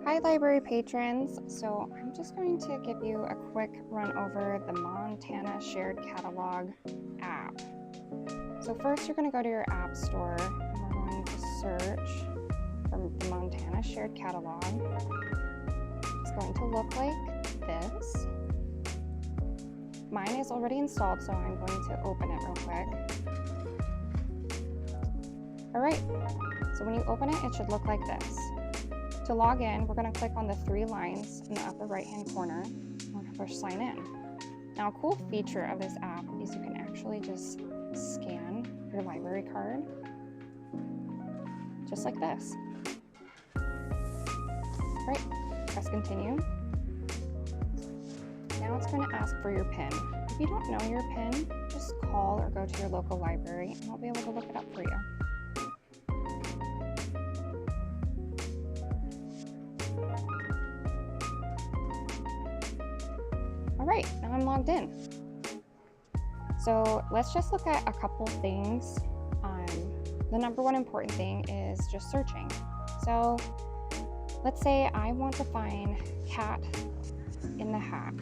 Hi library patrons, so I'm just going to give you a quick run over the Montana Shared Catalog app. So first you're going to go to your app store and we're going to search for the Montana Shared Catalog. It's going to look like this. Mine is already installed, so I'm going to open it real quick. Alright, so when you open it, it should look like this. To log in, we're going to click on the three lines in the upper right-hand corner. We're going to push sign in. Now, a cool feature of this app is you can actually just scan your library card, just like this. All right, press continue. Now it's going to ask for your PIN. If you don't know your PIN, just call or go to your local library and I'll be able to look it up for you. All right, now I'm logged in. So let's just look at a couple things. The number one important thing is just searching. So let's say I want to find Cat in the Hat.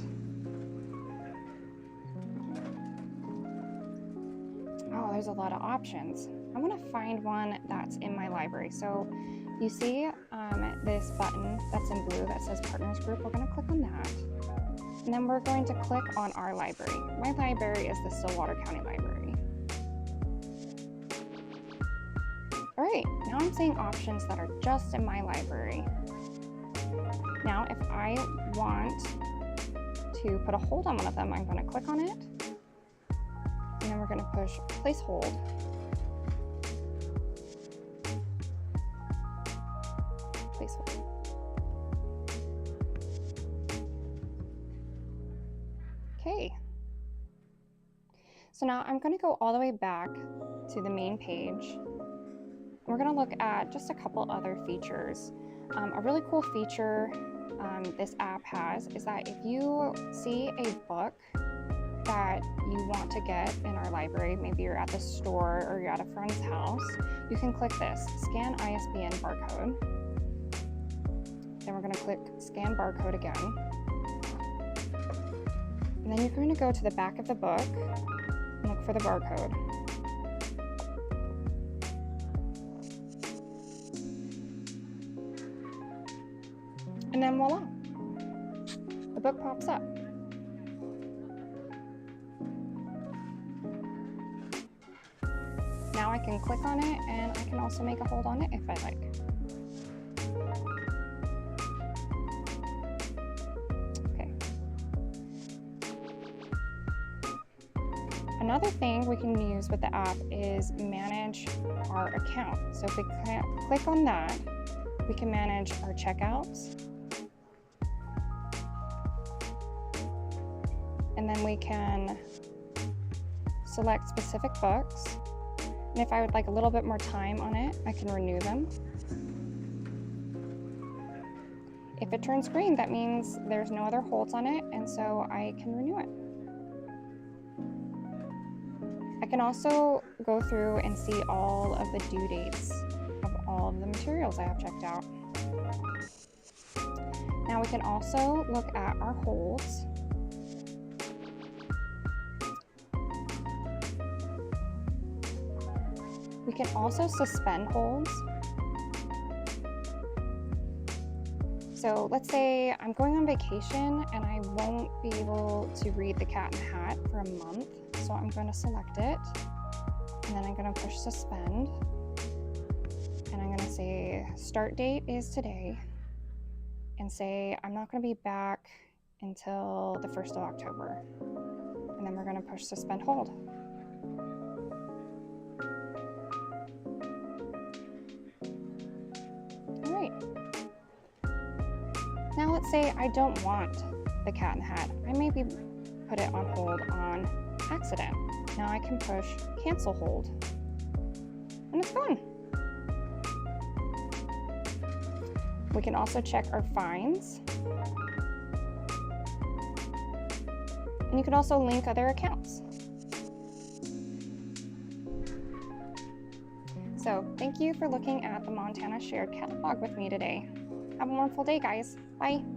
Oh, there's a lot of options. I want to find one that's in my library. So you see this button that's in blue that says Partners Group. We're going to click on that. And then we're going to click on our library. My library is the Stillwater County Library. All right, now I'm seeing options that are just in my library. Now, if I want to put a hold on one of them, I'm going to click on it. And then we're going to push place hold. Place hold. Okay. So now I'm going to go all the way back to the main page. We're going to look at just a couple other features. A really cool feature this app has is that if you see a book that you want to get in our library, maybe you're at the store or you're at a friend's house, you can click this, scan ISBN barcode. Then we're going to click scan barcode again. And then you're going to go to the back of the book and look for the barcode. And then voila, the book pops up. Now I can click on it and I can also make a hold on it if I like. Another thing we can use with the app is manage our account. So if we click on that, we can manage our checkouts. And then we can select specific books. And if I would like a little bit more time on it, I can renew them. If it turns green, that means there's no other holds on it, and so I can renew it. I can also go through and see all of the due dates of all of the materials I have checked out. Now we can also look at our holds. We can also suspend holds. So let's say I'm going on vacation and I won't be able to read The Cat in the Hat for a month. So I'm going to select it, and then I'm going to push suspend, and I'm going to say start date is today, and say I'm not going to be back until the 1st of October, and then we're going to push suspend hold. All right. Now let's say I don't want The Cat in the Hat. I maybe put it on hold on accident. Now I can push cancel hold and it's gone. We can also check our fines, and you can also link other accounts. So thank you for looking at the Montana Shared Catalog with me today. Have a wonderful day, guys. Bye.